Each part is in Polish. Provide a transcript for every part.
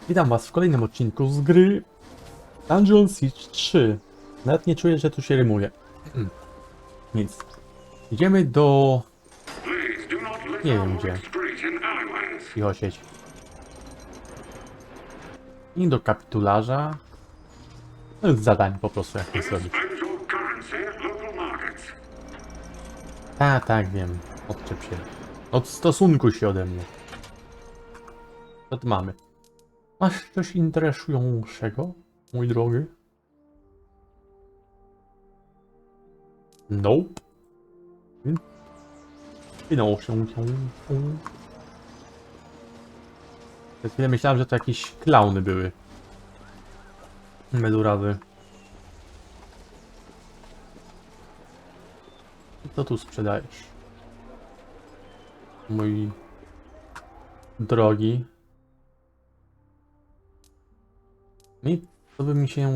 Witam was w kolejnym odcinku z gry Dungeon Siege 3. Nawet nie czuję, że tu się rymuje. Więc idziemy do... nie wiem gdzie. Cicho sieć. I do kapitularza. No, z zadań po prostu jak to zrobić. Tak, wiem. Odczep się. Odstosunkuj się ode mnie. Co tu mamy? Masz coś interesującego, mój drogi? Nope. Winął się. Przez chwilę myślałem, że to jakieś klauny były. Medurawy. I co tu sprzedajesz? Mój drogi. I to by mi się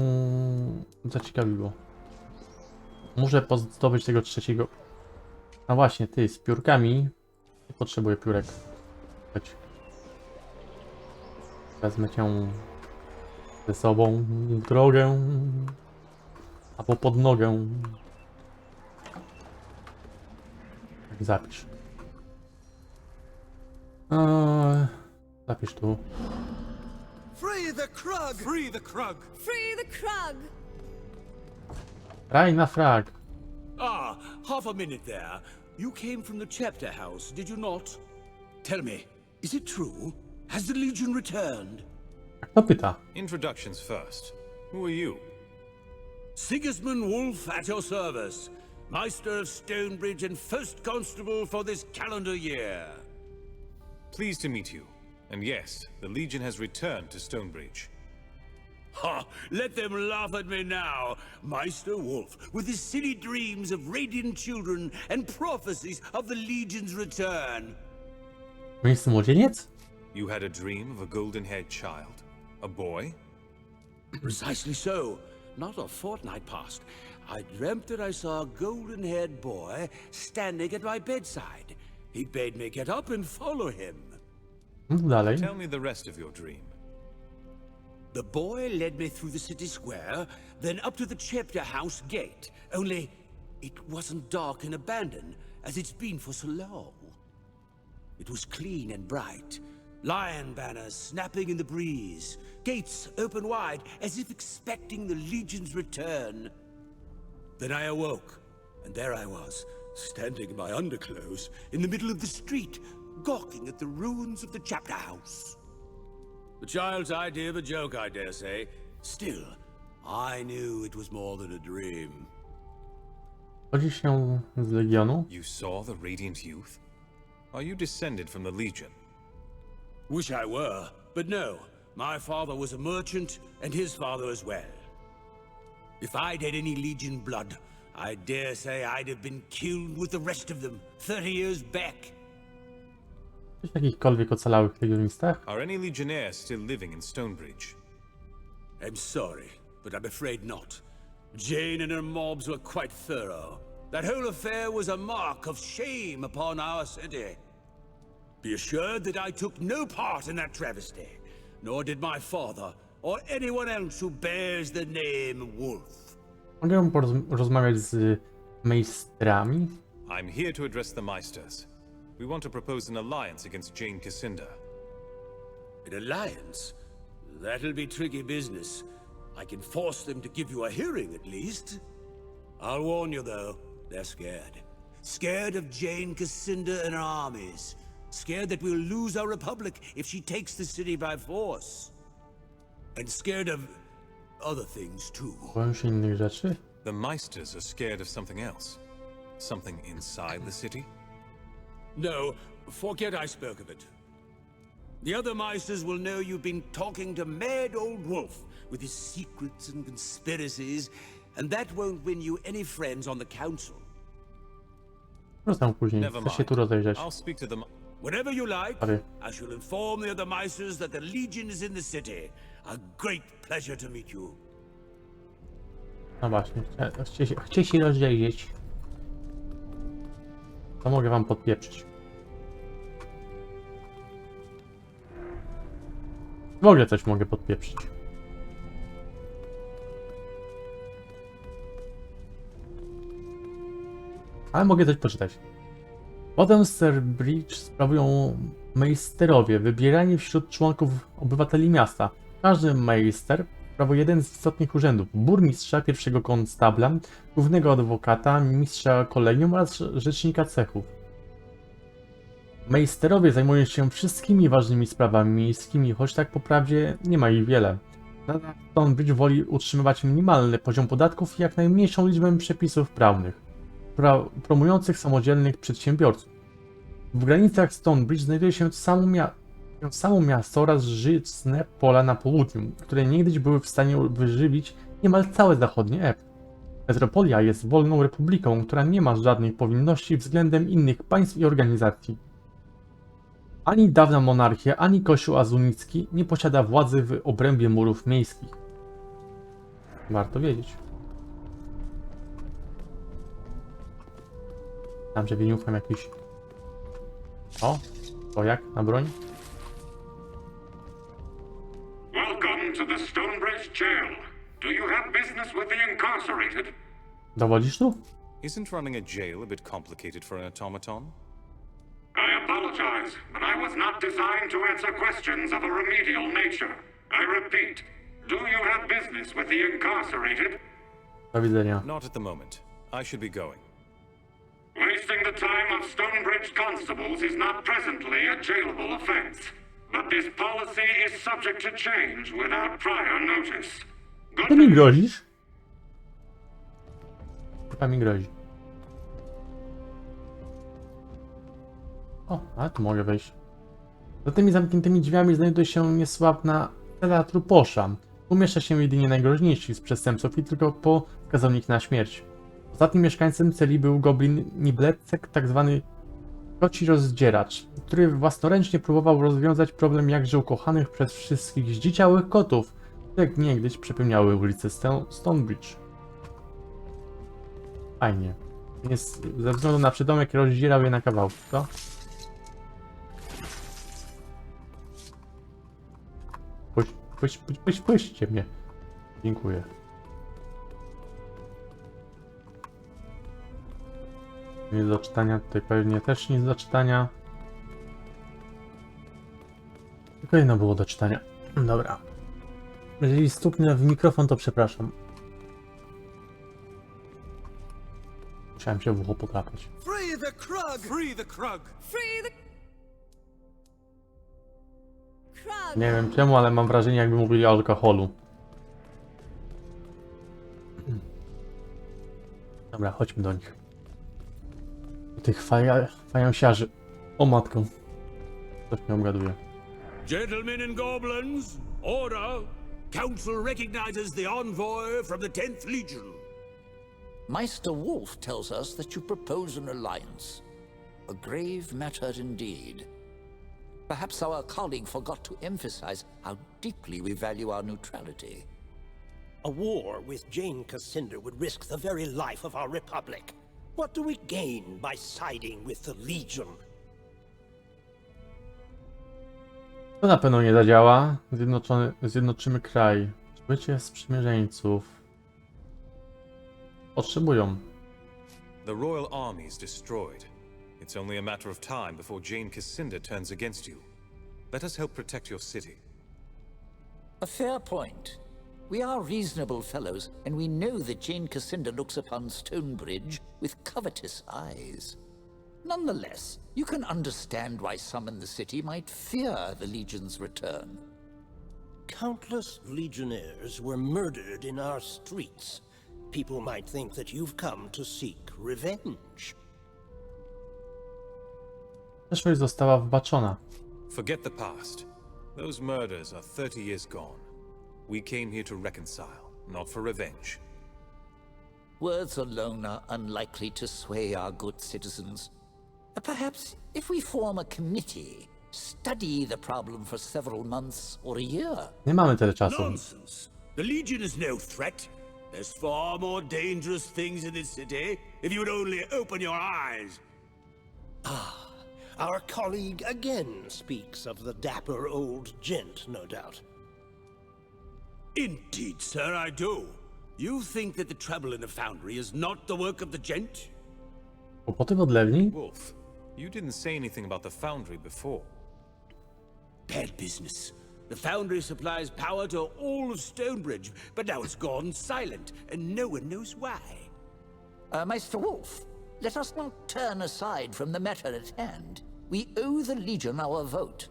zaciekawiło. Muszę zdobyć tego trzeciego. A właśnie, ty z piórkami. Nie potrzebuję piórek. Chodź. Wezmę cię ze sobą w drogę. Albo pod nogę. Tak, zapisz. Zapisz tu. Free the Krug! Free the Krug! Free the Krug! Raj na frag. Ah, half a minute there. You came from the chapter house, did you not? Tell me, is it true? Has the Legion returned? Kto pyta? Introductions first. Who are you? Sigismund Wolf at your service. Meister of Stonebridge and first constable for this calendar year. Pleased to meet you. And yes, the Legion has returned to Stonebridge. Ha! Let them laugh at me now. Meister Wolf, with his silly dreams of radiant children and prophecies of the Legion's return. Miejsce młodzieniec? You had a dream of a golden-haired child. A boy? Precisely so. Not a fortnight passed. I dreamt that I saw a golden-haired boy standing at my bedside. He bade me get up and follow him. Dalej. Tell me the rest of your dream. The boy led me through the city square, then up to the chapter house gate. Only, it wasn't dark and abandoned, as it's been for so long. It was clean and bright. Lion banners snapping in the breeze. Gates open wide, as if expecting the Legion's return. Then I awoke, and there I was, standing in my underclothes, in the middle of the street, gawking at the ruins of the chapter house. A child's idea of a joke, I dare say. Still, I knew it was more than a dream. Chodzi się z Legionu. You saw the radiant youth? Are you descended from the Legion? Wish I were, but no. My father was a merchant, and his father as well. If I'd had any Legion blood, I dare say I'd have been killed with the rest of them 30 years back. Coś w jakichkolwiek ocalałych legionistach? Are any Legionnaires still living in Stonebridge? I'm sorry, but I'm afraid not. Jane and her mobs were quite thorough. That whole affair was a mark of shame upon our city. Be assured that I took no part in that travesty, nor did my father, or anyone else who bears the name Wolf. Mogę rozmawiać z Meisterami? I'm here to address the Meisters. We want to propose an alliance against Jane Cassinda. An alliance? That'll be tricky business. I can force them to give you a hearing, at least. I'll warn you, though, they're scared. Scared of Jane Cassinda and her armies. Scared that we'll lose our republic if she takes the city by force. And scared of other things, too. Boją się innych rzeczy? The Meisters are scared of something else. Something inside the city? No, forget I spoke of it. The other Meisters will know you've been talking to mad old Wolf with his secrets and conspiracies, and that won't win you any friends on the council. Wracam później, Never chcę się mind. tu rozejrzeć. I'll speak to them. Whenever you like, Sorry. I shall inform the other Meisters that the Legion is in the city. A great pleasure to meet you. No właśnie, chcę się rozejrzeć. To mogę wam podpieprzyć. W ogóle coś mogę podpieprzyć. Ale mogę coś poczytać. Potem Stonebridge sprawują Meisterowie, wybierani wśród członków obywateli miasta. Każdy Meister sprawuje jeden z istotnych urzędów: burmistrza, pierwszego konstabla, głównego adwokata, mistrza kolejnią oraz rzecznika cechów. Meisterowie zajmują się wszystkimi ważnymi sprawami miejskimi, choć tak po prawdzie nie ma ich wiele. Stonebridge woli utrzymywać minimalny poziom podatków i jak najmniejszą liczbę przepisów prawnych, promujących samodzielnych przedsiębiorców. W granicach Stonebridge znajduje się samo miasto oraz żyzne pola na południu, które niegdyś były w stanie wyżywić niemal całe zachodnie Ebb. Metropolia jest wolną republiką, która nie ma żadnych powinności względem innych państw i organizacji. Ani dawna monarchia, ani kościół azunicki nie posiada władzy w obrębie murów miejskich. Warto wiedzieć. Tam, że wieniówkam jakiś... O, to jak? Na broń? Welcome to the Stonebridge jail. Do you have business with the incarcerated? Dowodzisz tu? Isn't running a jail a bit complicated for an automaton? I apologize, but I was not designed to answer questions of a remedial nature. I repeat, do you have business with the incarcerated? Do widzenia. Not at the moment. I should be going. Wasting the time of Stonebridge constables is not presently a jailable offense. But this policy is subject to change without prior notice. Good Ty mi grozisz? Chyba mi grozi. O, ale tu mogę wejść. Za tymi zamkniętymi drzwiami znajduje się niesławna cela truposza. Umieszcza się jedynie najgroźniejsi z przestępców i tylko po skazał ich na śmierć. Ostatnim mieszkańcem celi był goblin Niblecek, tak zwany koci rozdzieracz, który własnoręcznie próbował rozwiązać problem jakże ukochanych przez wszystkich zdziczałych kotów, które niegdyś przepełniały ulice Stonebridge. Fajnie. Jest ze względu na przydomek rozdzierał je na kawałki, co? Puśćcie mnie. Dziękuję. Nic do czytania, tutaj pewnie też nic do czytania. Tylko jedno było do czytania. Dobra. Jeżeli stuknę w mikrofon, to przepraszam. Musiałem się w ucho podrapać. Free the Krug! Free the Krug! Free the Krug! Nie wiem czemu, ale mam wrażenie, jakby mówili o alkoholu. Dobra, chodźmy do nich. Do tych fajansiarzy. O matko. Coś mnie obgaduje. Gentlemen and goblins, order! Council recognizes the envoy from the 10th Legion. Meister Wolf tells us that you propose an alliance. A grave matter indeed. Perhaps our colleague forgot to emphasize how deeply we value our neutrality. A war with Jane Cascinder would risk the very life of our republic. What do we gain by siding with the Legion? To na pewno nie zadziała. Zjednoczymy kraj. Bycie sprzymierzeńców. Potrzebują. The Royal Army is destroyed. It's only a matter of time before Jane Cascinder turns against you. Let us help protect your city. A fair point. We are reasonable fellows, and we know that Jane Cascinder looks upon Stonebridge with covetous eyes. Nonetheless, you can understand why some in the city might fear the Legion's return. Countless legionnaires were murdered in our streets. People might think that you've come to seek revenge. Przeszłość została wybaczona. Forget the past. Those murders are 30 years gone. We came here to reconcile, not for revenge. Words alone are unlikely to sway our good citizens. Perhaps if we form a committee, study the problem for several months or a year. Nie mamy tyle czasu. Nonsense! The Legion is no threat. There's far more dangerous things in this city, if you would only open your eyes. Our colleague again speaks of the dapper old gent, no doubt. Indeed, sir, I do. You think that the trouble in the foundry is not the work of the gent? Kłopoty w odlewni? Wolf, you didn't say anything about the foundry before. Bad business. The foundry supplies power to all of Stonebridge, but now it's gone silent, and no one knows why. Maester Wolf, let us not turn aside from the matter at hand. We owe the Legion our vote.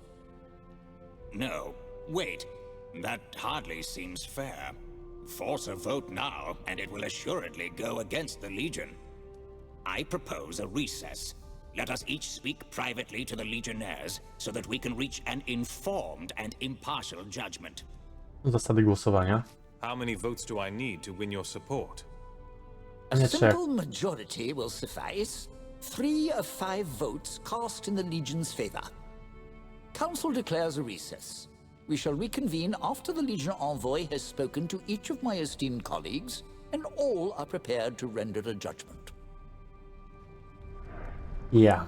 No, wait. That hardly seems fair. Force a vote now, and it will assuredly go against the Legion. I propose a recess. Let us each speak privately to the Legionnaires, so that we can reach an informed and impartial judgment. Zasady głosowania. How many votes do I need to win your support? A Nie trzech. simple majority will suffice. 3 of 5 votes cast in the Legion's favor. Council declares a recess. We shall reconvene after the Legion envoy has spoken to each of my esteemed colleagues, and all are prepared to render a judgment. Ja.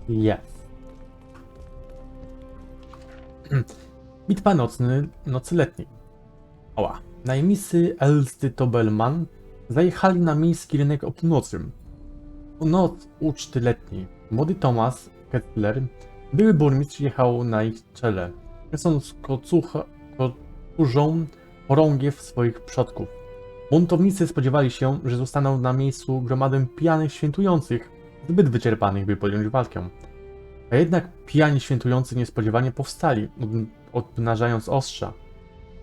Jest. Bitwa nocy letniej. Oła. Najemnicy Elsty Tobelman zajechali na miejski rynek o północy. W noc uczty letniej. Młody Thomas Kettler, były burmistrz, jechał na ich czele, niosąc kocurzą chorągiew swoich przodków. Buntownicy spodziewali się, że zostaną na miejscu gromadem pijanych świętujących, zbyt wyczerpanych, by podjąć walkę. A jednak pijani świętujący niespodziewanie powstali, obnażając ostrza.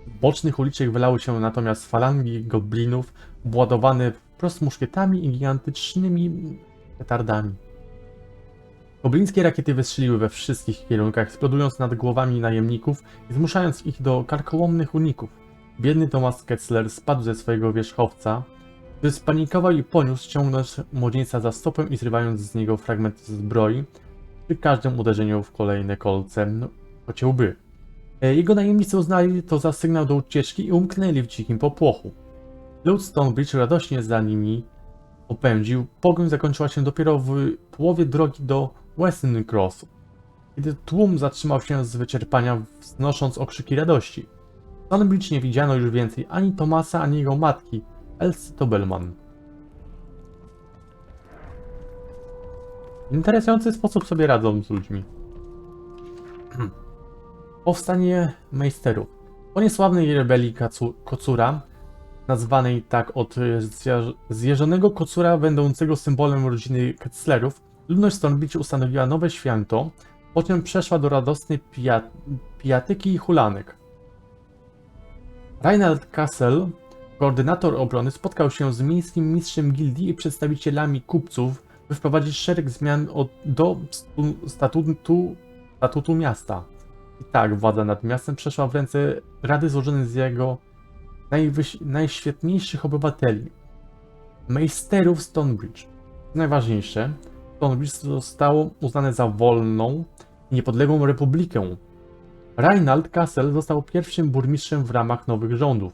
Z bocznych uliczek wylały się natomiast falangi goblinów, obładowane wprost muszkietami i gigantycznymi petardami. Goblińskie rakiety wystrzeliły we wszystkich kierunkach, eksplodując nad głowami najemników i zmuszając ich do karkołomnych uników. Biedny Thomas Kettler spadł ze swojego wierzchowca, gdy spanikował i poniósł, ciągnąc młodzieńca za stopę i zrywając z niego fragment zbroi, przy każdym uderzeniu w kolejne kolce kocie łby. Jego najemnicy uznali to za sygnał do ucieczki i umknęli w dzikim popłochu. Lud Stonebridge radośnie za nimi popędził. Pogoń zakończyła się dopiero w połowie drogi do Western Crossu, kiedy tłum zatrzymał się z wyczerpania, wznosząc okrzyki radości. Stonebridge nie widziano już więcej ani Thomasa, ani jego matki, Elsy Tobelman. W interesujący sposób sobie radzą z ludźmi. Powstanie Meisterów. Po niesławnej rebelii kocura, nazwanej tak od zjeżonego kocura będącego symbolem rodziny Kettlerów, ludność Stonebridge ustanowiła nowe święto, po czym przeszła do radosnej pijatyki i hulanek. Reinald Castle, koordynator obrony, spotkał się z miejskim mistrzem gildii i przedstawicielami kupców, by wprowadzić szereg zmian do statutu miasta. I tak władza nad miastem przeszła w ręce rady złożonej z jego najświetniejszych obywateli, Meisterów Stonebridge. Najważniejsze, Stonebridge zostało uznane za wolną i niepodległą republikę. Reinald Castle został pierwszym burmistrzem w ramach nowych rządów.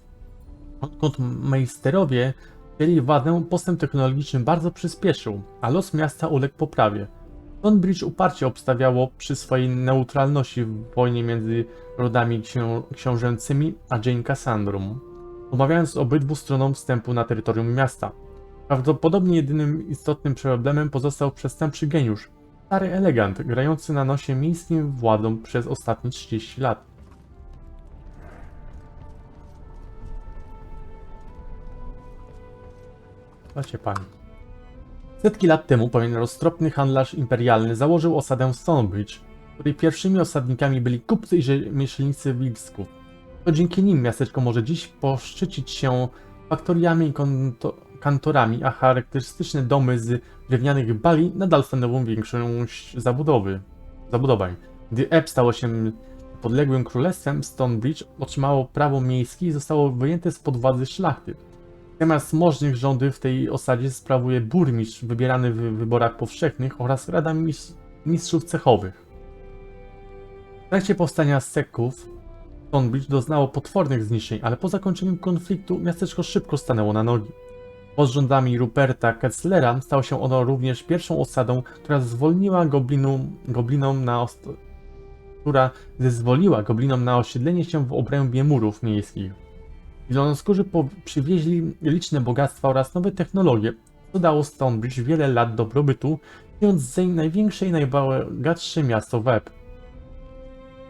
Odkąd Meisterowie wzięli władzę, postęp technologiczny bardzo przyspieszył, a los miasta uległ poprawie. Stonebridge uparcie obstawiało przy swojej neutralności w wojnie między rodami książęcymi a Jane Cassandrą, omawiając obydwu stronom wstępu na terytorium miasta. Prawdopodobnie jedynym istotnym problemem pozostał przestępczy geniusz, stary elegant, grający na nosie miejskim władzom przez ostatnie 30 lat. Słuchajcie pani. Setki lat temu pewien roztropny handlarz imperialny założył osadę Stonebridge, której pierwszymi osadnikami byli kupcy i rzemieślnicy Wilsków. To dzięki nim miasteczko może dziś poszczycić się faktoriami i kantorami, a charakterystyczne domy z drewnianych bali nadal stanowią większość zabudowań. Gdy Ebb stało się podległym królestwem, Stonebridge otrzymało prawo miejskie i zostało wyjęte spod władzy szlachty. Zamiast możnych rządy w tej osadzie sprawuje burmistrz wybierany w wyborach powszechnych oraz rada mistrzów cechowych. W trakcie powstania Seków Stonebridge doznało potwornych zniszczeń, ale po zakończeniu konfliktu miasteczko szybko stanęło na nogi. Pod rządami Ruperta Ketzlera stało się ono również pierwszą osadą, która zezwoliła goblinom na osiedlenie się w obrębie murów miejskich. Zielonoskórzy przywieźli liczne bogactwa oraz nowe technologie, co dało Stonebridge wiele lat dobrobytu, czyniąc z największe i najbogatsze miasto w Ebb.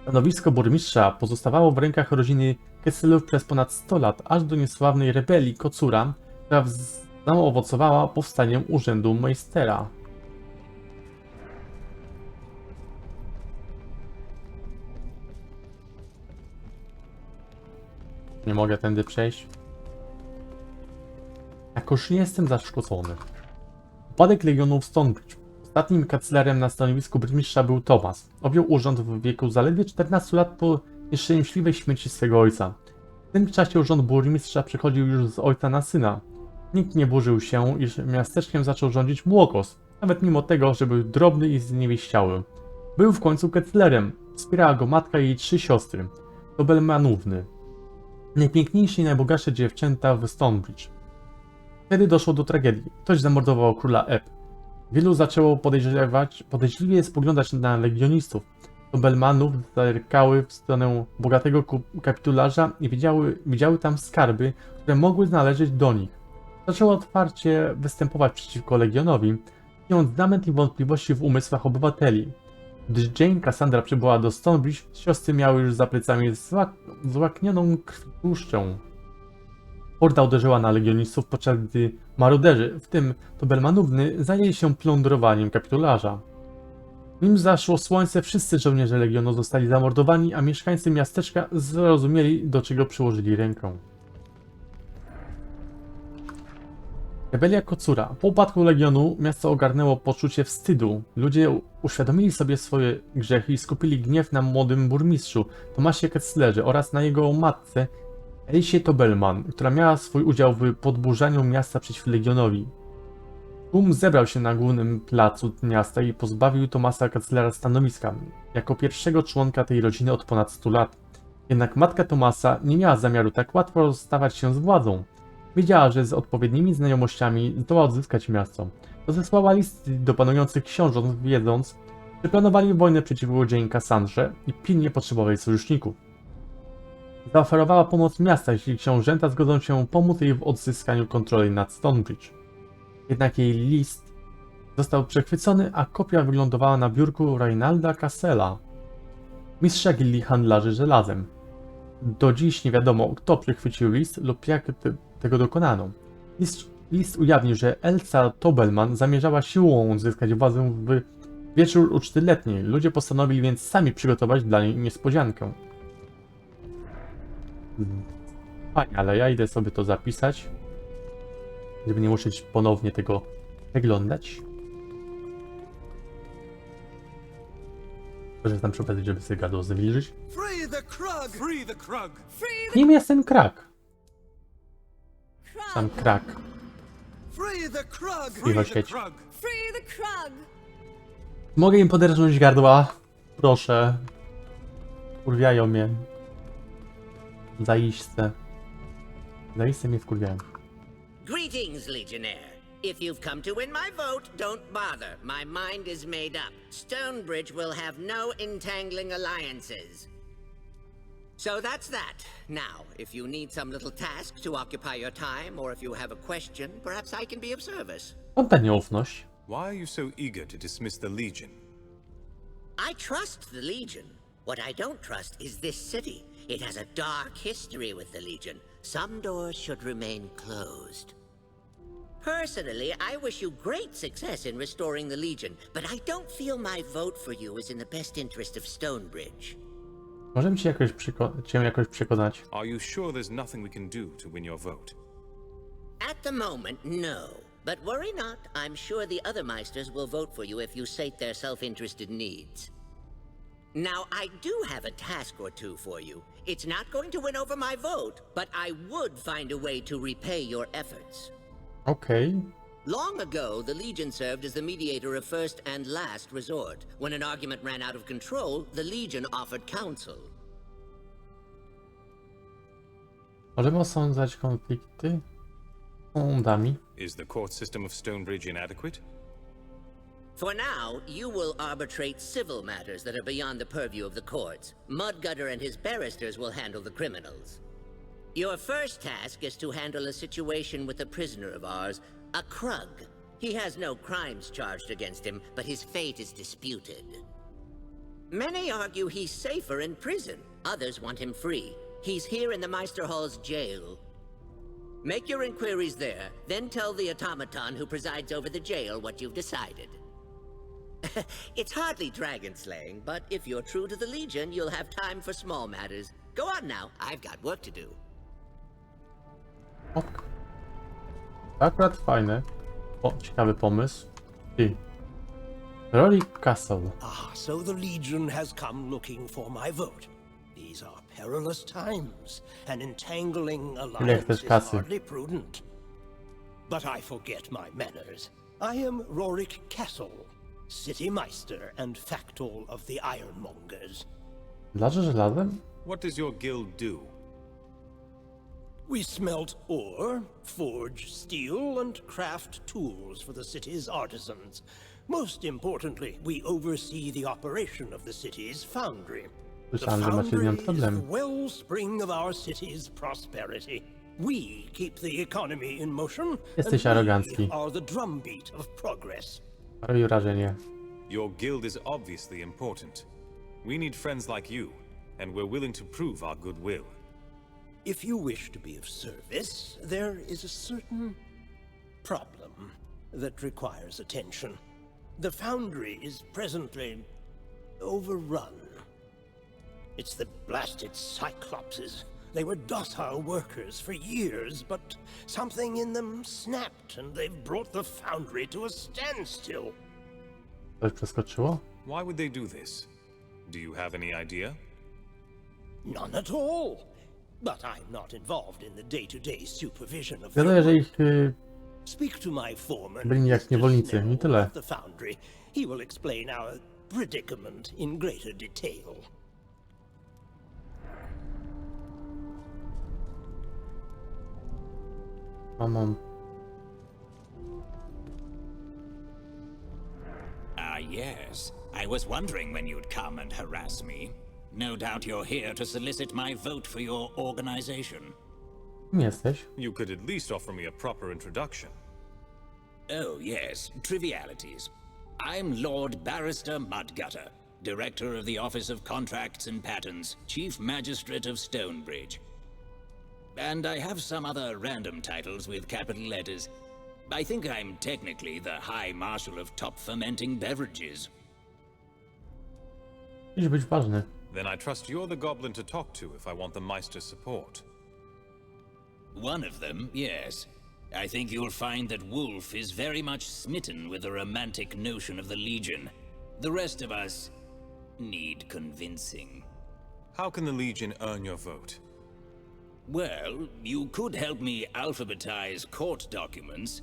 Stanowisko burmistrza pozostawało w rękach rodziny Ketzlerów przez ponad 100 lat, aż do niesławnej rebelii Kocura, która zaowocowała powstaniem urzędu Meistera. Nie mogę tędy przejść. Jakoż nie jestem zaszkodzony. Upadek Legionów w Stonebridge. Ostatnim kanclerem na stanowisku burmistrza był Thomas. Objął urząd w wieku zaledwie 14 lat po nieszczęśliwej śmierci swego ojca. W tym czasie urząd burmistrza przechodził już z ojca na syna. Nikt nie burzył się, iż miasteczkiem zaczął rządzić młokos, nawet mimo tego, że był drobny i zniewieściały. Był w końcu Ketzlerem. Wspierała go matka i jej 3 siostry. Dobelmanówny. Najpiękniejsze i najbogatsze dziewczęta w Stonebridge. Wtedy doszło do tragedii. Ktoś zamordował króla Ebb. Wielu zaczęło podejrzliwie spoglądać na legionistów. Dobelmanów zerkały w stronę bogatego kapitularza i widziały tam skarby, które mogły należeć do nich. Zaczęło otwarcie występować przeciwko legionowi, mając zamęt i wątpliwości w umysłach obywateli. Gdy Jane Cassandra przybyła do Stonebridge, siostry miały już za plecami złaknioną krwipuszczę. Horda uderzyła na legionistów, podczas gdy maruderzy, w tym Dobelmanówny, zajęli się plądrowaniem kapitularza. Nim zaszło słońce, wszyscy żołnierze legionu zostali zamordowani, a mieszkańcy miasteczka zrozumieli, do czego przyłożyli rękę. Rebelia Kocura. Po upadku legionu miasto ogarnęło poczucie wstydu. Ludzie uświadomili sobie swoje grzechy i skupili gniew na młodym burmistrzu Thomasie Ketzlerze oraz na jego matce Elisie Tobelman, która miała swój udział w podburzaniu miasta przeciw legionowi. Tłum zebrał się na głównym placu miasta i pozbawił Thomasa Ketzlera stanowiska, jako pierwszego członka tej rodziny od ponad 100 lat. Jednak matka Thomasa nie miała zamiaru tak łatwo rozstawać się z władzą. Wiedziała, że z odpowiednimi znajomościami zdoła odzyskać miasto. Rozesłała listy do panujących książąt, wiedząc, że planowali wojnę przeciwko Jane Cassandrze i pilnie potrzebowali sojuszników. Zaoferowała pomoc miasta, jeśli książęta zgodzą się pomóc jej w odzyskaniu kontroli nad Stonebridge. Jednak jej list został przechwycony, a kopia wylądowała na biurku Reinalda Cassela, mistrza gildii handlarzy żelazem. Do dziś nie wiadomo, kto przechwycił list lub jak tego dokonano. List ujawnił, że Elsa Tobelman zamierzała siłą odzyskać władzę w wieczór uczty letniej. Ludzie postanowili więc sami przygotować dla niej niespodziankę. Fajnie, ale ja idę sobie to zapisać, żeby nie musieć ponownie tego przeglądać. Korzystam przy okazji, żeby sobie gardło zwilżyć. Kim jest ten krak? Sam krak. Piwa sieć. Mogę im poderżnąć gardła? Proszę. Kurwiają mnie. Zaiste. Zaiste mnie wkurwiają. Greetings, Legionnaire. If you've come to win my vote, don't bother. My mind is made up. Stonebridge will have no entangling alliances. So that's that. Now, if you need some little task to occupy your time, or if you have a question, perhaps I can be of service. Mam ta nieufność. Why are you so eager to dismiss the Legion? I trust the Legion. What I don't trust is this city. It has a dark history with the Legion. Some doors should remain closed. Personally, I wish you great success in restoring the Legion, but I don't feel my vote for you is in the best interest of Stonebridge. Możemy cię jakoś przekonać. Are you sure there's nothing we can do to win your vote? At the moment, no. But worry not, I'm sure the other Meisters will vote for you if you sate their self-interested needs. Now, I do have a task or two for you. It's not going to win over my vote, but I would find a way to repay your efforts. Okej. Long ago, the Legion served as the mediator of first and last resort. When an argument ran out of control, the Legion offered counsel. Możemy osądzać konflikty? Ondami. Is the court system of Stonebridge inadequate? For now, you will arbitrate civil matters that are beyond the purview of the courts. Mudgutter and his barristers will handle the criminals. Your first task is to handle a situation with a prisoner of ours, a Krug. He has no crimes charged against him, but his fate is disputed. Many argue he's safer in prison. Others want him free. He's here in the Meisterhall's jail. Make your inquiries there, then tell the automaton who presides over the jail what you've decided. It's hardly dragon slaying, but if you're true to the Legion, you'll have time for small matters. Go on now, I've got work to do. Ok. Akurat fajne. O, ciekawy pomysł. Ty. Relic Castle. Ah, so the Legion has come looking for my vote. These are perilous times. An entangling alliance is kasy? hardly prudent. But I forget my manners. I am Rorik Castle, City Meister and Factol of the Ironmongers. Blaże żelazem? What does your guild do? We smelt ore, forge steel, and craft tools for the city's artisans. Most importantly, we oversee the operation of the city's foundry. The Słyszałem, że macie z foundry nią is the problem. wellspring of our city's prosperity. We keep the economy in motion, Jesteś and arogancki. we are the drumbeat of progress. Robi wrażenie. Your guild is obviously important. We need friends like you, and we're willing to prove our goodwill. If you wish to be of service, there is a certain problem that requires attention. The foundry is presently overrun. It's the blasted Cyclopses. They were docile workers for years, but something in them snapped and they've brought the foundry to a standstill. Coś przeskoczyło? Why would they do this? Do you have any idea? None at all. But I'm not involved in the day-to-day supervision of Wiadomo, their że work. ich Speak to my foreman, byli jak Mr. niewolnicy, Snell i tyle. of the foundry. He will explain our predicament in greater detail. Mam. Ah, yes. I was wondering when you'd come and harass me. No doubt you're here to solicit my vote for your organization. Kim jesteś? You could at least offer me a proper introduction. Oh, yes, trivialities. I'm Lord Barrister Mudgutter, Director of the Office of Contracts and Patents, Chief Magistrate of Stonebridge. And I have some other random titles with capital letters. I think I'm technically the High Marshal of Top Fermenting Beverages. Musisz być ważny. Then I trust you're the goblin to talk to if I want the Meister's support. One of them, yes. I think you'll find that Wolf is very much smitten with the romantic notion of the Legion. The rest of us need convincing. How can the Legion earn your vote? Well, you could help me alphabetize court documents,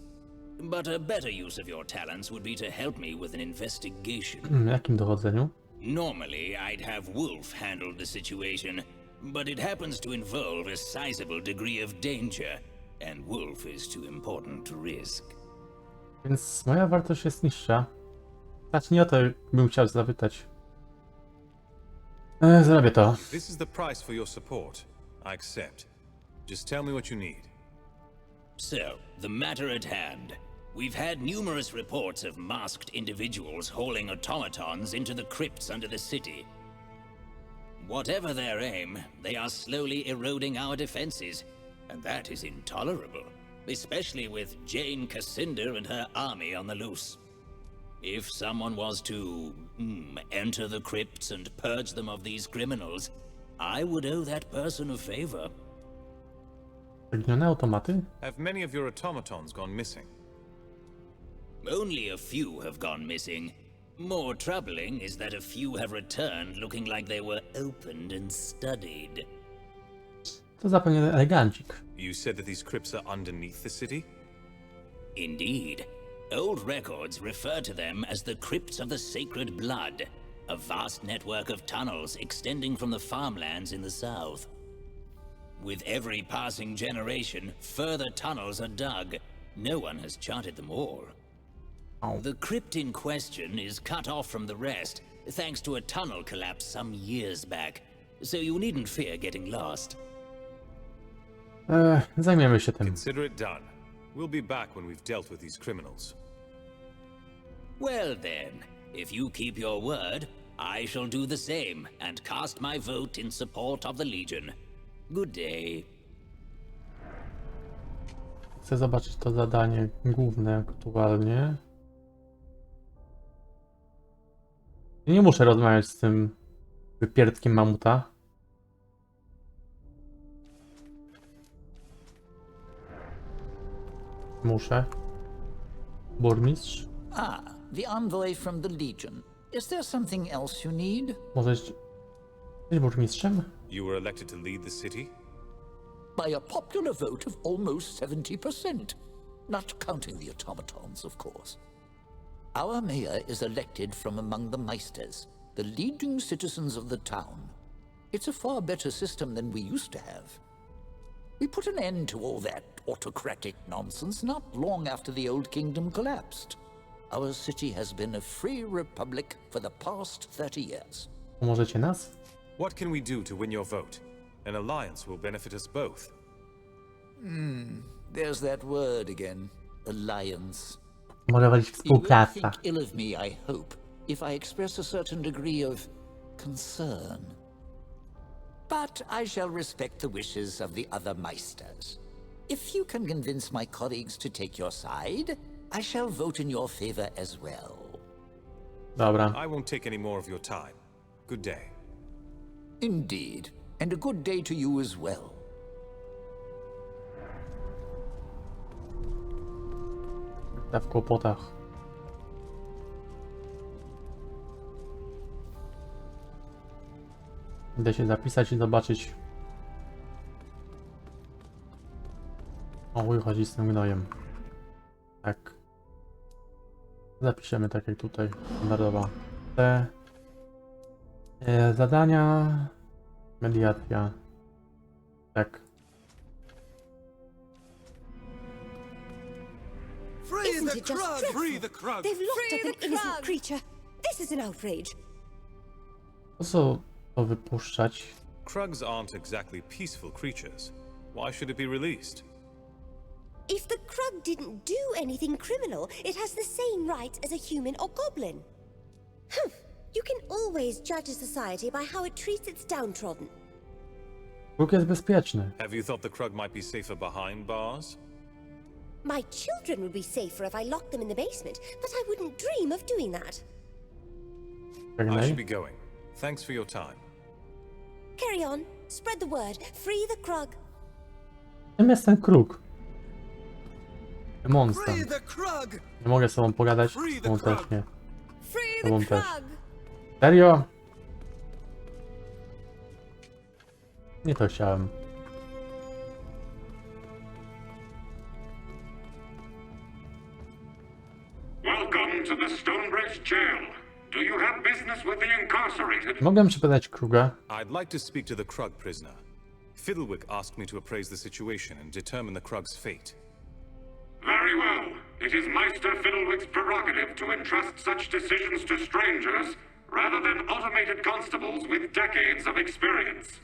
but a better use of your talents would be to help me with an investigation. Jakim dochodzeniu? Normally, I'd have Wolf handle the situation, but it happens to involve a sizable degree of danger, and Wolf is too important to risk. Więc moja wartość jest niższa. Znaczy nie o to bym chciał zapytać. Zrobię to. This is the price for your support. I accept. Just tell me what you need. So, the matter at hand. We've had numerous reports of masked individuals hauling automatons into the crypts under the city. Whatever their aim, they are slowly eroding our defenses, and that is intolerable, especially with Jane Cassinda and her army on the loose. If someone was to enter the crypts and purge them of these criminals, I would owe that person a favor. Zaginione automaty? Have many of your automatons gone missing? Only a few have gone missing. More troubling is that a few have returned looking like they were opened and studied. To zapewne elegancik. You said that these crypts are underneath the city? Indeed. Old records refer to them as the Crypts of the Sacred Blood, a vast network of tunnels extending from the farmlands in the south. With every passing generation, further tunnels are dug. No one has charted them all. The crypt in question is cut off from the rest, thanks to a tunnel collapse some years back. So you needn't fear getting lost. Zajmiemy się tym. Consider it done. We'll be back when we've dealt with these criminals. Well then, if you keep your word, I shall do the same and cast my vote in support of the Legion. Good day. Chcę zobaczyć to zadanie główne aktualnie. Nie muszę rozmawiać z tym wypierdkiem mamuta. Muszę. Burmistrz. Ah, the envoy from the Legion. Is there something else you need? Może jesteś burmistrzem? You were elected to lead the city? By a popular vote of almost 70%. Not counting the automatons, of course. Our mayor is elected from among the Meisters, the leading citizens of the town. It's a far better system than we used to have. We put an end to all that autocratic nonsense not long after the old kingdom collapsed. Our city has been a free republic for the past 30 years. Pomożecie nas? What can we do to win your vote? An alliance will benefit us both. There's that word again. Alliance. Może walić You won't współpraca. think ill of me, I hope, if I express a certain degree of concern. But I shall respect the wishes of the other Meisters. If you can convince my colleagues to take your side, I shall vote in your favor as well. Dobra. I won't take any more of your time. Good day. Indeed, and a good day to you as well. Ta w kłopotach. Idę się zapisać i zobaczyć. O, chuj chodzi z tym gnojem. Tak. Zapiszemy tak jak tutaj. Standardowa. Te zadania. Mediacja. Tak. Isn't it just dreadful? Free the Krug! They've locked Free up an the innocent Krug. creature. This is an outrage. Po co to wypuszczać? Krugs aren't exactly peaceful creatures. Why should it be released? If the Krug didn't do anything criminal, it has the same rights as a human or goblin. You can always judge a society by how it treats its downtrodden. Kruk jest bezpieczny. Have you thought the Krug might be safer behind bars? My children would be safer if I locked them in the basement, but I wouldn't dream of doing that. I should be going. Thanks for your time. Carry on. Spread the word. Free the Krug. Czym jest ten kruk? Monster. Free the Krug! Nie mogę z tobą pogadać? Free the On też Krug. nie. Free Tobą the też. Krug! Serio? Nie to chciałem. Welcome to the Stonebridge Jail. Do you have business with the incarcerated? Mogę przepytać Kruga? I'd like to speak to the Krug prisoner. Fiddlewick asked me to appraise the situation and determine the Krug's fate. Very well. It is Meister Fiddlewick's prerogative to entrust such decisions to strangers rather than automated constables with decades of experience.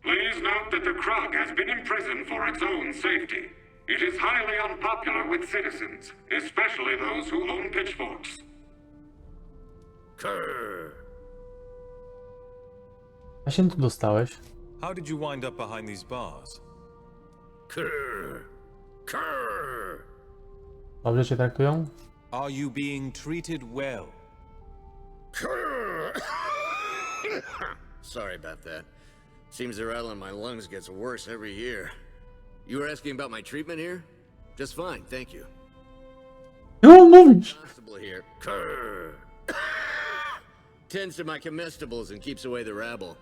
Please note that the Krug has been imprisoned for its own safety. It is highly unpopular with citizens, especially those who own pitchforks. Krr. A się tu dostałeś? How did you wind up behind these bars? Krr. Krr. Dobrze cię traktują? Are you being treated well? Krr. Sorry about that. Seems the rattle in my lungs gets worse every year. You were asking about my treatment here? Just fine, thank you. No, mówisz! Constable here. Krr. Tends to my comestibles and keeps away the rabble.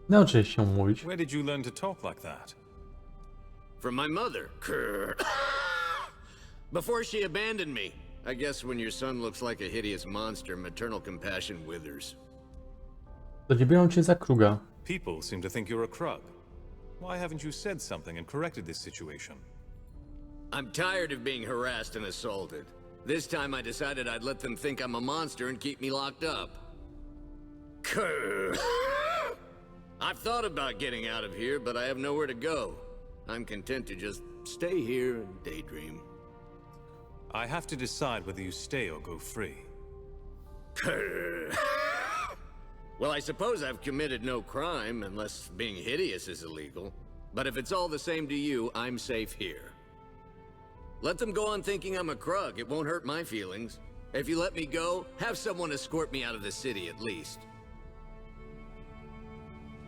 Nauczyłeś się mówić. Where did you learn to talk like that? From my mother. Krr. Before she abandoned me. I guess when your son looks like a hideous monster, maternal compassion withers. Zabiorą cię za Kruga. People seem to think you're a Krug. Why haven't you said something and corrected this situation? I'm tired of being harassed and assaulted. This time I decided I'd let them think I'm a monster and keep me locked up. I've thought about getting out of here, but I have nowhere to go. I'm content to just stay here and daydream. I have to decide whether you stay or go free. Well, I suppose I've committed no crime, unless being hideous is illegal. But if it's all the same to you, I'm safe here. Let them go on thinking I'm a Krug. It won't hurt my feelings. If you let me go, have someone escort me out of the city at least.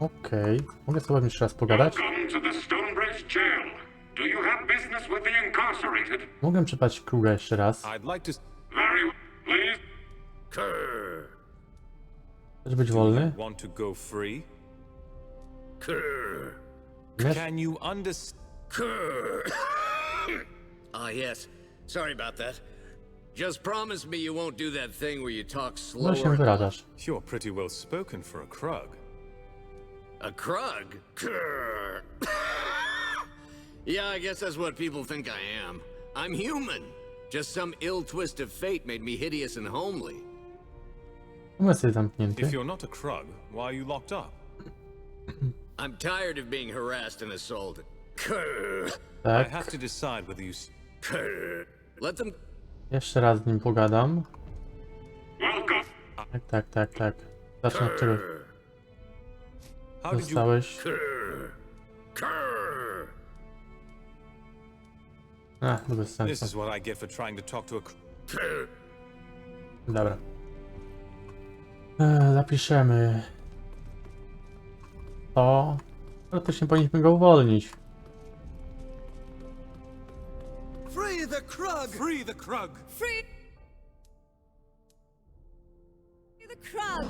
Okej. Mogę sobie jeszcze raz pogadać? Welcome to the Stonebridge jail. Do you have business with the incarcerated? Mogę przypać Kruga jeszcze raz. I'd like to... Very please. Chcesz być wolny? Want to go free? Wiesz? Can you understand? Ah, yes. Sorry about that. Just promise me you won't do that thing where you talk No się slower. wyrażasz. You're pretty well spoken for a Krug. A Krug? Yeah, I guess that's what people think I am. I'm human. Just some ill twist of fate made me hideous and homely. Umysł jest zamknięty. If you're not a Krug, why are you locked up? I'm tired of being harassed and assaulted. I Tak. have to decide whether you... Let them... Jeszcze raz z nim pogadam. Welcome. Tak. Zacznę od czegoś. How did you... Dostałeś. To bez This sensu. is what I get for trying to talk to a... Dobra. Zapiszemy to. Ale też nie powinniśmy go uwolnić. Free the Krug! Free the Krug! Free the Krug!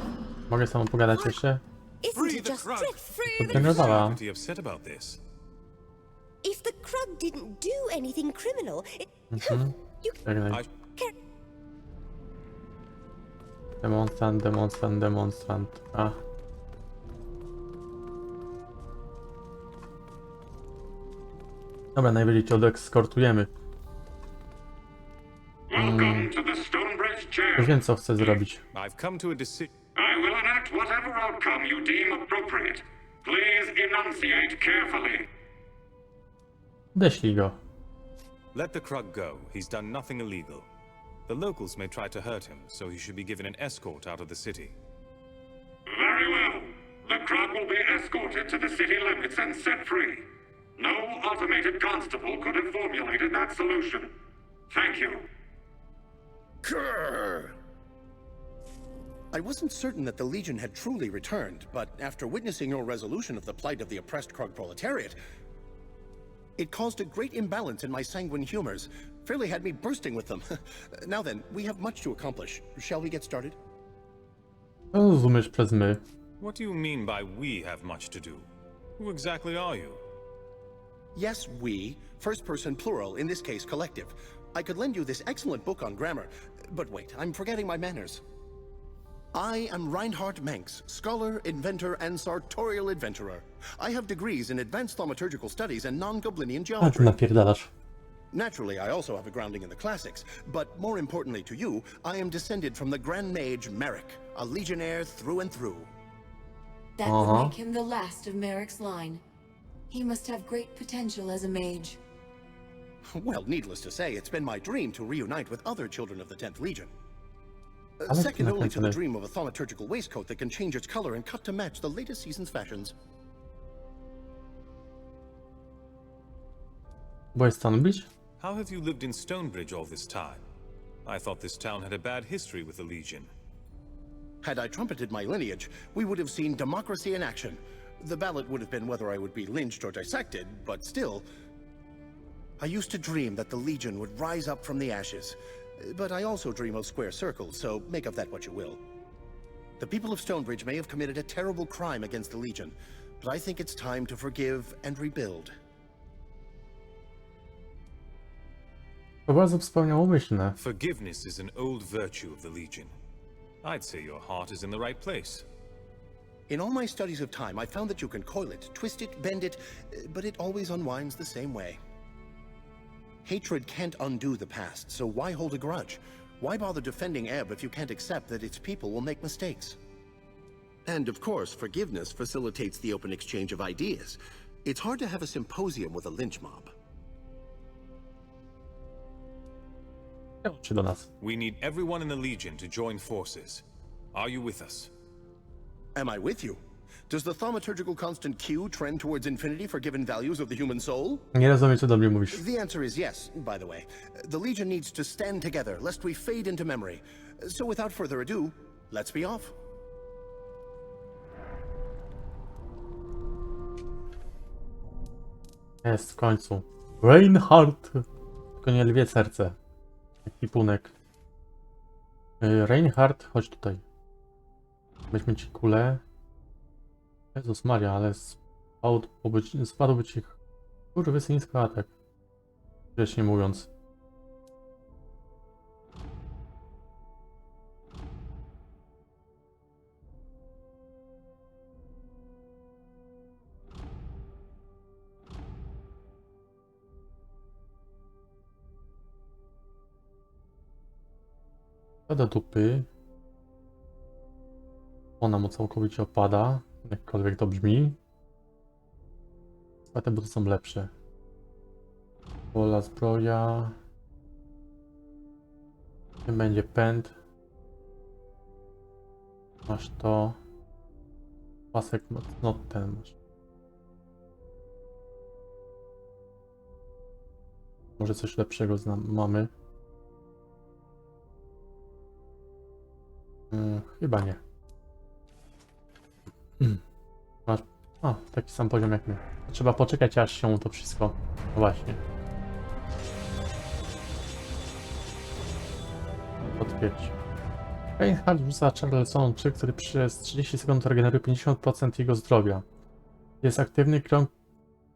Mogę z tobą pogadać jeszcze? Isn't it just dreadful? Free the Poddenerwowała. Pretty upset about this. If the Krug didn't do anything criminal, it... You Żegnaj. I... Demonstrant. A. Dobra, najwyżej cię odekskortujemy. Welcome to the Stonebridge Już jail. wiem, co chcę zrobić. I've come to a decision. I will enact whatever outcome you deem appropriate. Please enunciate carefully. Deślij go. Let the Krug go. He's done nothing illegal. The locals may try to hurt him, so he should be given an escort out of the city. Very well. The Krug will be escorted to the city limits and set free. No automated constable could have formulated that solution. Thank you. I wasn't certain that the Legion had truly returned, but after witnessing your resolution of the plight of the oppressed Krug proletariat, it caused a great imbalance in my sanguine humors. Fairly had me bursting with them. Now then, we have much to accomplish. Shall we get started? Rozumiesz przez my. What do you mean by we have much to do? Who exactly are you? Yes, we. First person plural, in this case collective. I could lend you this excellent book on grammar, but wait, I'm forgetting my manners. I am Reinhard Manx, scholar, inventor, and sartorial adventurer. I have degrees in advanced thaumaturgical studies and non-Goblinian A ty geometry. napierdalasz. Naturally, I also have a grounding in the classics, but more importantly to you, I am descended from the Grand Mage Merrick, a legionnaire through and through. That would make him the last of Merrick's line. He must have great potential as a mage. Well, needless to say, it's been my dream to reunite with other children of the 10th Legion. Ale Second only to the nakręcony. dream of a thaumaturgical waistcoat that can change its color and cut to match the latest season's fashions. Byłeś Stonebridge? How have you lived in Stonebridge all this time? I thought this town had a bad history with the Legion. Had I trumpeted my lineage, we would have seen democracy in action. The ballot would have been whether I would be lynched or dissected, but still... I used to dream that the Legion would rise up from the ashes. But I also dream of square circles, so make of that what you will. The people of Stonebridge may have committed a terrible crime against the Legion, but I think it's time to forgive and rebuild. To bardzo wspaniałomyślne. Forgiveness is an old virtue of the Legion. I'd say your heart is in the right place. In all my studies of time, I found that you can coil it, twist it, bend it, but it always unwinds the same way. Hatred can't undo the past, so why hold a grudge? Why bother defending Ebb if you can't accept that its people will make mistakes? And of course, forgiveness facilitates the open exchange of ideas. It's hard to have a symposium with a lynch mob. Czy do nas? We need everyone in the Legion to join forces. Are you with us? Am I with you? Does the thaumaturgical constant Q trend towards infinity for given values of the human soul? Nie rozumiem, co do mnie mówisz. The answer is yes, by the way. The Legion needs to stand together, lest we fade into memory. So without further ado, let's be off. Jest w końcu. Reinhardt! Tylko nie lwie serce. Ekipunek. Reinhardt, chodź tutaj. Weźmy ci kulę. Jezus Maria, ale spadłby ci kurwysyński atak. Grzecznie mówiąc. To do dupy. Ona mu całkowicie opada. Jakkolwiek to brzmi. A te buty są lepsze. Pola zbroja. Tym będzie pęd. Masz to. Pasek, no ten masz. Może coś lepszego mamy. Chyba nie. Masz taki sam poziom jak my. Trzeba poczekać, aż się to wszystko. No właśnie. Potwierdź. Reinhardt rzuca Charleston 3, który przez 30 sekund regeneruje 50% jego zdrowia. Jest aktywny krąg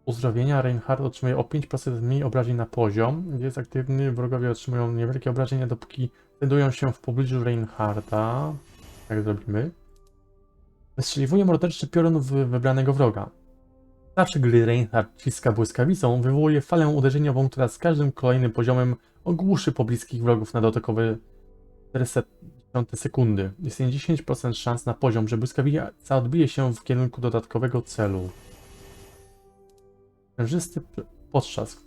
uzdrowienia. Reinhardt otrzymuje o 5% mniej obrażeń na poziom. Jest aktywny, wrogowie otrzymują niewielkie obrażenia, dopóki znajdują się w pobliżu Reinhardta. Tak zrobimy. Wystrzeliwuje morderczy piorun w wybranego wroga. Zawsze gdy Reinhardt ciska błyskawicą, wywołuje falę uderzeniową, która z każdym kolejnym poziomem ogłuszy pobliskich wrogów na dodatkowe 400 sekundy. Jest 10% szans na poziom, że błyskawica odbije się w kierunku dodatkowego celu. Sprężysty potrzask.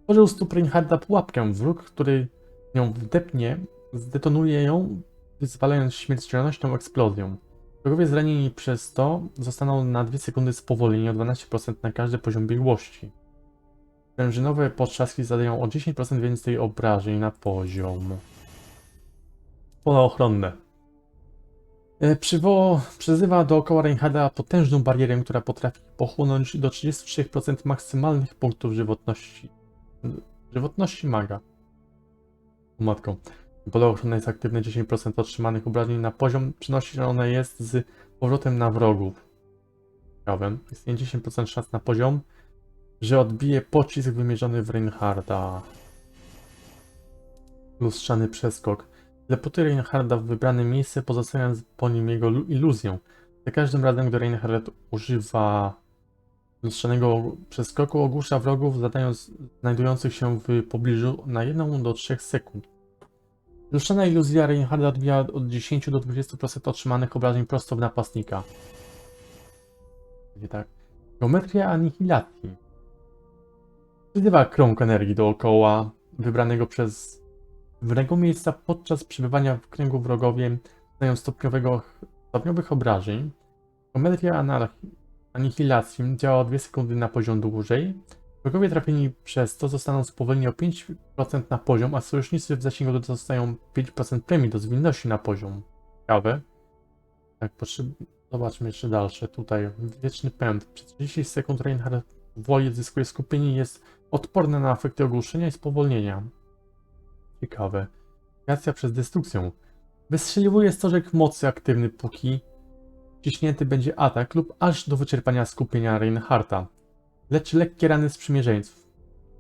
Tworzy u stóp Reinhardta pułapkę. Wróg, który ją wdepnie, zdetonuje ją, wyzwalając śmiertelnością eksplozją. Wrogowie zranieni przez to zostaną na 2 sekundy spowolnieni o 12% na każdy poziom biegłości. Sprężynowe potrzaski zadają o 10% więcej obrażeń na poziom. Pola ochronne. Przyzywa dookoła Reinhardta potężną barierę, która potrafi pochłonąć do 33% maksymalnych punktów żywotności. Żywotności maga. Matką. Pole ochronne jest aktywne, 10% otrzymanych obrażeń na poziom przenoszone jest z powrotem na wrogów. Ciekawe. Jest 10% szans na poziom, że odbije pocisk wymierzony w Reinhardta. Lustrzany przeskok. Teleportuje Reinhardta w wybrane miejsce, pozostawiając po nim jego iluzję. Za każdym razem, gdy Reinhardt używa lustrzanego przeskoku, ogłusza wrogów, znajdujących się w pobliżu na 1 do 3 sekund. Lustrzana iluzja Reinhardta odbija od 10 do 20% otrzymanych obrażeń prosto w napastnika. Tak. Geometria anihilacji. Przyzywa krąg energii dookoła wybranego przez wybranego miejsca podczas przebywania w kręgu wrogowie doznają stopniowych obrażeń. Geometria anihilacji działa o 2 sekundy na poziom dłużej. Wrogowie trafieni przez to zostaną spowolnieni o 5% na poziom, a sojusznicy w zasięgu dostają 5% premii do zwinności na poziom. Ciekawe. Tak, zobaczmy jeszcze dalsze. Tutaj wieczny pęd. Przez 30 sekund Reinhardt woli odzyskuje skupienie i jest odporny na efekty ogłuszenia i spowolnienia. Ciekawe. Kreacja przez destrukcję. Wystrzeliwuje stożek mocy aktywny, póki ciśnięty będzie atak lub aż do wyczerpania skupienia Reinhardta. Leczy lekkie rany sprzymierzeńców.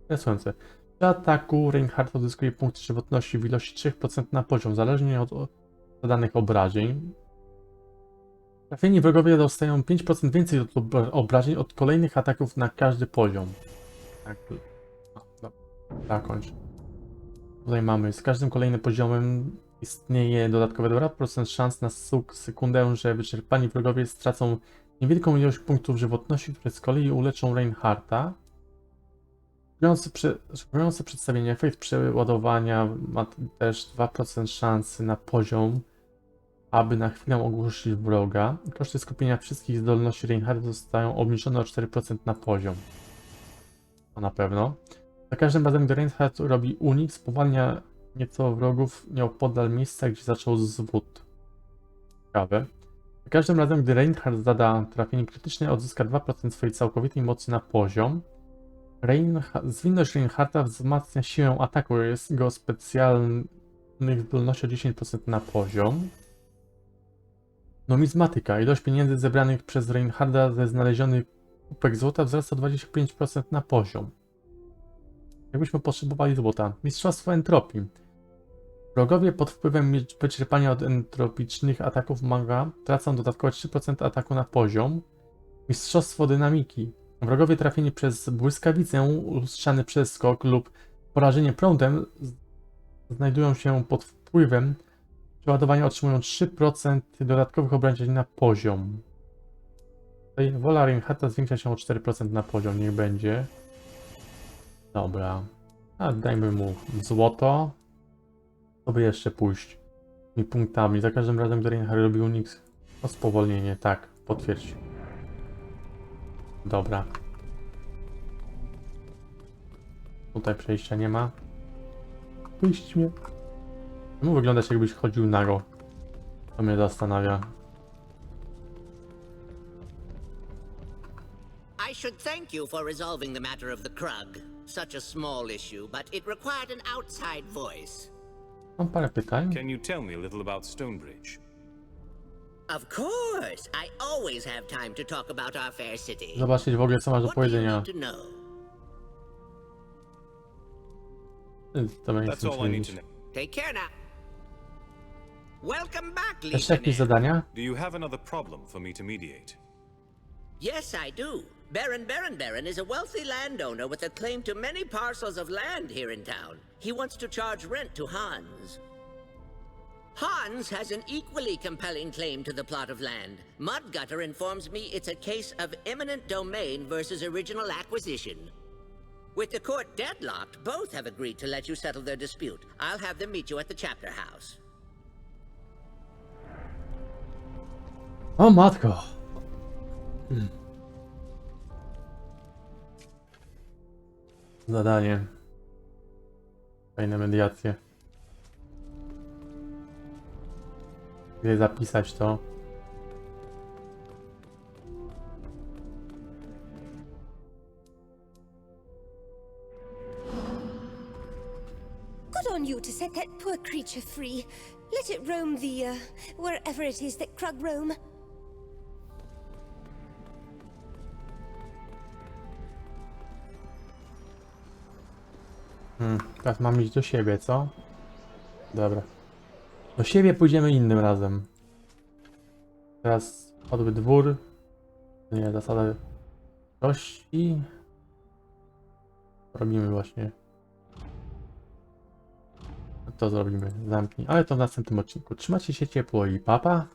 Interesujące. Przy ataku Reinhardt odzyskuje punkty żywotności w ilości 3% na poziom, zależnie od zadanych obrażeń. Trafieni wrogowie dostają 5% więcej obrażeń od kolejnych ataków na każdy poziom. Tak, zakończ. Tutaj mamy, z każdym kolejnym poziomem istnieje dodatkowe 2% szans na sekundę, że wyczerpani wrogowie stracą niewielką ilość punktów żywotności, które z kolei uleczą Reinhardta. Szokujące przedstawienie. Efekt przeładowania ma też 2% szansy na poziom, aby na chwilę ogłuszyć wroga. Koszty skupienia wszystkich zdolności Reinhardta zostają obniżone o 4% na poziom. To na pewno. Za każdym razem, gdy Reinhardt robi unik, spowalnia nieco wrogów nieopodal miejsca, gdzie zaczął zwód. Ciekawe. Za każdym razem, gdy Reinhardt zada trafienie krytyczne, odzyska 2% swojej całkowitej mocy na poziom. Zwinność Reinhardta wzmacnia siłę ataku jego specjalnych zdolności o 10% na poziom. Numizmatyka. Ilość pieniędzy zebranych przez Reinhardta ze znalezionych kubek złota wzrasta o 25% na poziom. Jakbyśmy potrzebowali złota. Mistrzostwo entropii. Wrogowie pod wpływem wyczerpania od entropicznych ataków maga tracą dodatkowo 3% ataku na poziom. Mistrzostwo dynamiki. Wrogowie trafieni przez błyskawicę, lustrzany przeskok lub porażenie prądem znajdują się pod wpływem przeładowania, otrzymują 3% dodatkowych obrażeń na poziom. Tutaj wola Reinhardta zwiększa się o 4% na poziom, niech będzie. Dobra. A dajmy mu złoto. To by jeszcze pójść tymi punktami. Za każdym razem, gdy Reinhardt robi unik, to spowolnienie. Tak, potwierdź. Dobra. Tutaj przejścia nie ma. Puść mnie. Czemu wyglądasz, jakbyś chodził nago? To mnie zastanawia. I should thank you for resolving the matter of the Krug. Such a small issue, but it required an outside voice. Mam parę pytań. Can you tell me a little about Stonebridge? Of course! I always have time to talk about our fair city. Zobaczyć w ogóle, co masz do What do you powiedzenia. need to know? To będzie That's all I need to know. Take care now. Welcome back, Jeszcze jakieś Legionnaire. zadania? Do you have another problem for me to mediate? Yes, I do. Baron is a wealthy landowner with a claim to many parcels of land here in town. He wants to charge rent to Hans. Hans has an equally compelling claim to the plot of land. Mudgutter informs me it's a case of eminent domain versus original acquisition. With the court deadlocked, both have agreed to let you settle their dispute. I'll have them meet you at the chapter house. O matko. Zadanie. Fajne mediacje. Gdzie zapisać to? Good on you to set that poor creature free. Let it roam wherever it is that Krug roam. Teraz mam iść do siebie, co? Dobra. Do siebie pójdziemy innym razem. Teraz odbyt dwór. Nie, zasada gości. Robimy właśnie. To zrobimy. Zamknij. Ale to w następnym odcinku. Trzymajcie się ciepło i papa.